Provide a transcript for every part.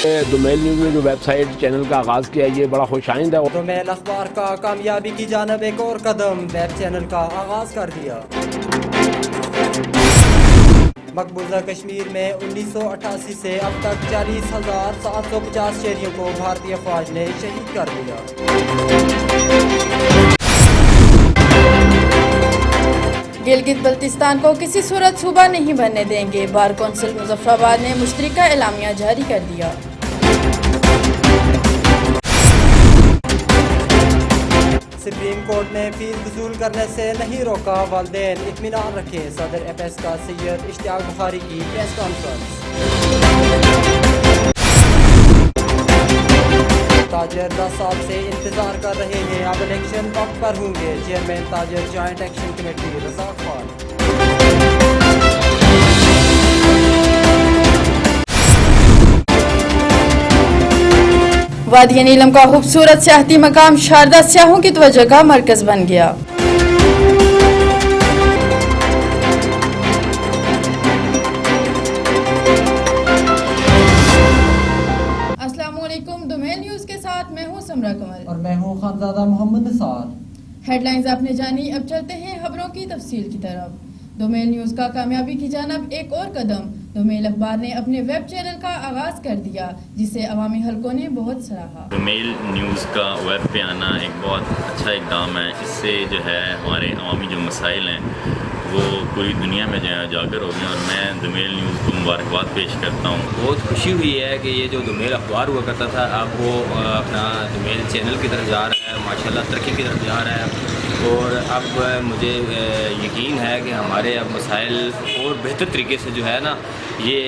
دومیل news نے جو web site channel کا آغاز کیا ہے یہ بڑا خوش آئند ہے. دومیل اخبار کا کامیابی کی جانب ایک اور قدم، ویب چینل کا آغاز کر دیا. مقبوضہ کشمیر میں 1988 سے اب تک 40,750 شہریوں کو بھارتی افواج نے شہید کر دیا. گلگت بلتستان کو کسی صورت صوبہ نہیں بننے دیں گے، بار کونسل مظفر آباد نے مشترکہ اعلامیہ جاری کر دیا. سپریم کورٹ نے فیس وصول کرنے سے نہیں روکا، والدین اطمینان رکھیں. صدر ایپیس کا سید اشتیاق بخاری کی پریس کانفرنس. تاجر 10 سال سے انتظار کر رہے ہیں، اب الیکشن وقت پر ہوں گے. چیئرمین تاجر جوائنٹ ایکشن کمیٹی رزاق خان. وادی نیلم کا خوبصورت سیاحتی مقام شاردہ سیاحوں کی توجہ کا مرکز بن گیا. السلام علیکم، دومیل نیوز کے ساتھ میں ہوں سمرا کمل اور میں ہوں خانزادہ محمد نثار. ہیڈ لائنز آپ نے جانی، اب چلتے ہیں خبروں کی تفصیل کی طرف. دومیل نیوز کا کامیابی کی جانب ایک اور قدم، دومیل اخبار نے اپنے ویب چینل کا آغاز کر دیا جسے عوامی حلقوں نے بہت سراہا. دومیل نیوز کا ویب پہ آنا ایک بہت اچھا اقدام ہے. اس سے جو ہے ہمارے عوامی جو مسائل ہیں وہ پوری دنیا میں جو ہے اجاگر ہو گئے ہیں، اور میں دومیل نیوز کو مبارکباد پیش کرتا ہوں. بہت خوشی ہوئی ہے کہ یہ جو دومیل اخبار ہوا کرتا تھا اب وہ اپنا دومیل چینل کی طرف جا رہا ہے، ماشاءاللہ ترقی کی طرف جا رہا ہے. اور اب مجھے یقین ہے کہ ہمارے اب مسائل اور بہتر طریقے سے جو ہے نا یہ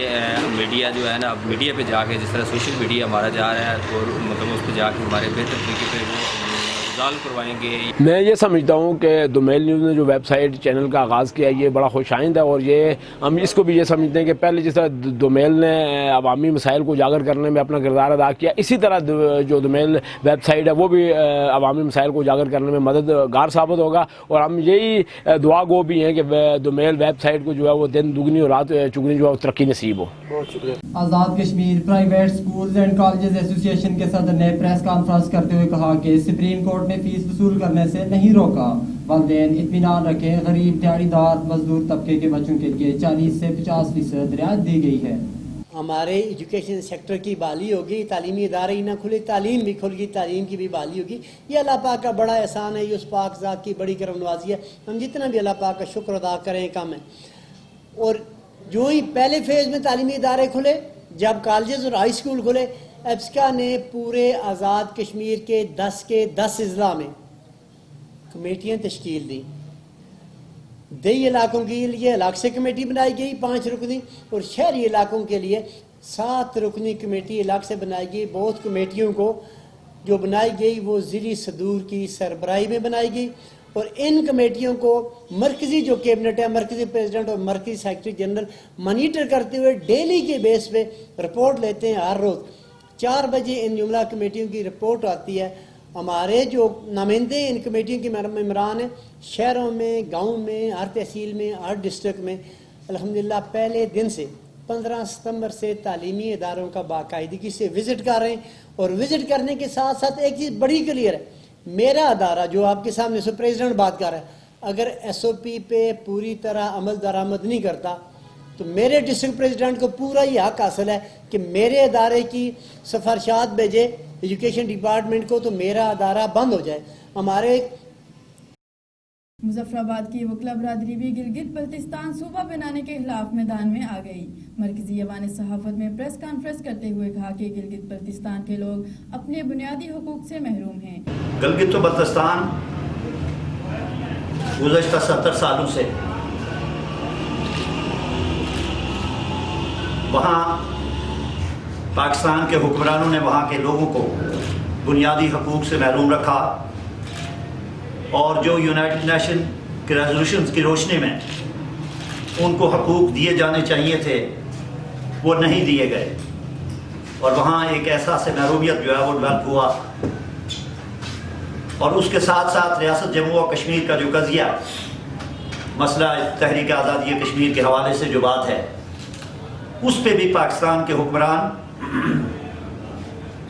میڈیا جو ہے نا اب میڈیا پہ جا کے جس طرح سوشل میڈیا ہمارا جا رہا ہے اور مطلب اس پہ جا کے ہمارے بہتر طریقے سے وہ ریزالو کروائیں گے. میں یہ سمجھتا ہوں کہ دومیل نیوز نے جو ویب سائٹ چینل کا آغاز کیا ہے یہ بڑا خوش آئند ہے، اور یہ ہم اس کو بھی یہ سمجھتے ہیں کہ پہلے جس طرح دومیل نے عوامی مسائل کو اجاگر کرنے میں اپنا کردار ادا کیا، اسی طرح جو دومیل ویب سائٹ ہے وہ بھی عوامی مسائل کو اجاگر کرنے میں مددگار ثابت ہوگا. اور ہم یہی دعا گو بھی ہیں کہ دومیل ویب سائٹ کو جو ہے وہ دن دگنی اور رات چگنی جو ہے ترقی نصیب ہو. بہت شکریہ. Azad Kashmir private schools and colleges association کے صدر نے پریس کانفرنس کرتے ہوئے کہا کہ سپریم کورٹ نے فیس وصول کرنے سے نہیں روکا، والدین اطمینان رکھیں. غریب دیہڑی دار مزدور طبقے کے بچوں کے لیے 40 سے 50% رعایت دی گئی ہے. ہمارے ایجوکیشن سیکٹر کی بحالی ہوگی، تعلیمی ادارے ہی نہ کھلے تعلیم بھی کھل گئی، تعلیم کی بھی بحالی ہوگی. یہ اللہ پاک کا بڑا احسان ہے، یہ اس پاک ذات کی بڑی کرم نوازی ہے. ہم جتنا بھی اللہ پاک کا شکر ادا کریں کم ہے. اور جو ہی پہلے فیز میں تعلیمی ادارے کھلے، جب کالجز اور ہائی اسکول کھلے، ایپسکا نے پورے آزاد کشمیر کے 10 اضلاع میں کمیٹیاں تشکیل دیں. دیہی علاقوں کے لیے الگ سے کمیٹی بنائی گئی 5 رکنی، اور شہری علاقوں کے لیے 7 رکنی کمیٹی الگ سے بنائی گئی. بہت کمیٹیوں کو جو بنائی گئی وہ ضلعی صدور کی سربراہی میں بنائی گئی، اور ان کمیٹیوں کو مرکزی جو کیبنٹ ہے، مرکزی پریزیڈنٹ اور مرکزی سیکرٹری جنرل مانیٹر کرتے ہوئے ڈیلی کے بیس پہ رپورٹ لیتے ہیں. ہر روز 4 بجے ان جملہ کمیٹیوں کی رپورٹ آتی ہے. ہمارے جو نمائندے ان کمیٹیوں کے ممبران ہیں شہروں میں، گاؤں میں، ہر تحصیل میں، ہر ڈسٹرکٹ میں الحمدللہ پہلے دن سے 15 ستمبر سے تعلیمی اداروں کا باقاعدگی سے وزٹ کر رہے ہیں. اور وزٹ کرنے کے ساتھ ساتھ ایک چیز بڑی کلیئر ہے، میرا ادارہ جو آپ کے سامنے سے پریزیڈنٹ بات کر رہا ہے اگر ایس او پی پہ پوری طرح عمل درآمد نہیں کرتا تو میرے ڈسٹرکٹ پریزیڈنٹ کو پورا یہ حق حاصل ہے کہ میرے ادارے کی سفارشات بھیجے ایجوکیشن ڈپارٹمنٹ کو تو میرا ادارہ بند ہو جائے. ہمارے مظفر آباد کی وکلا برادری بھی گلگت بلتستان صوبہ بنانے کے خلاف میدان میں آ گئی. مرکزی ایوان صحافت میں پریس کانفرنس کرتے ہوئے کہا کہ گلگت بلتستان کے لوگ اپنے بنیادی حقوق سے محروم ہیں. گلگت بلتستان گزشتہ 70 سالوں سے وہاں پاکستان کے حکمرانوں نے وہاں کے لوگوں کو بنیادی حقوق سے محروم رکھا، اور جو یونائٹڈ نیشن کے ریزولوشنز کی روشنی میں ان کو حقوق دیے جانے چاہیے تھے وہ نہیں دیے گئے، اور وہاں ایک احساس محرومیت جو ہے وہ ڈیولپ ہوا. اور اس کے ساتھ ساتھ ریاست جموں و کشمیر کا جو قضیہ مسئلہ تحریک آزادی کشمیر کے حوالے سے جو بات ہے اس پہ بھی پاکستان کے حکمران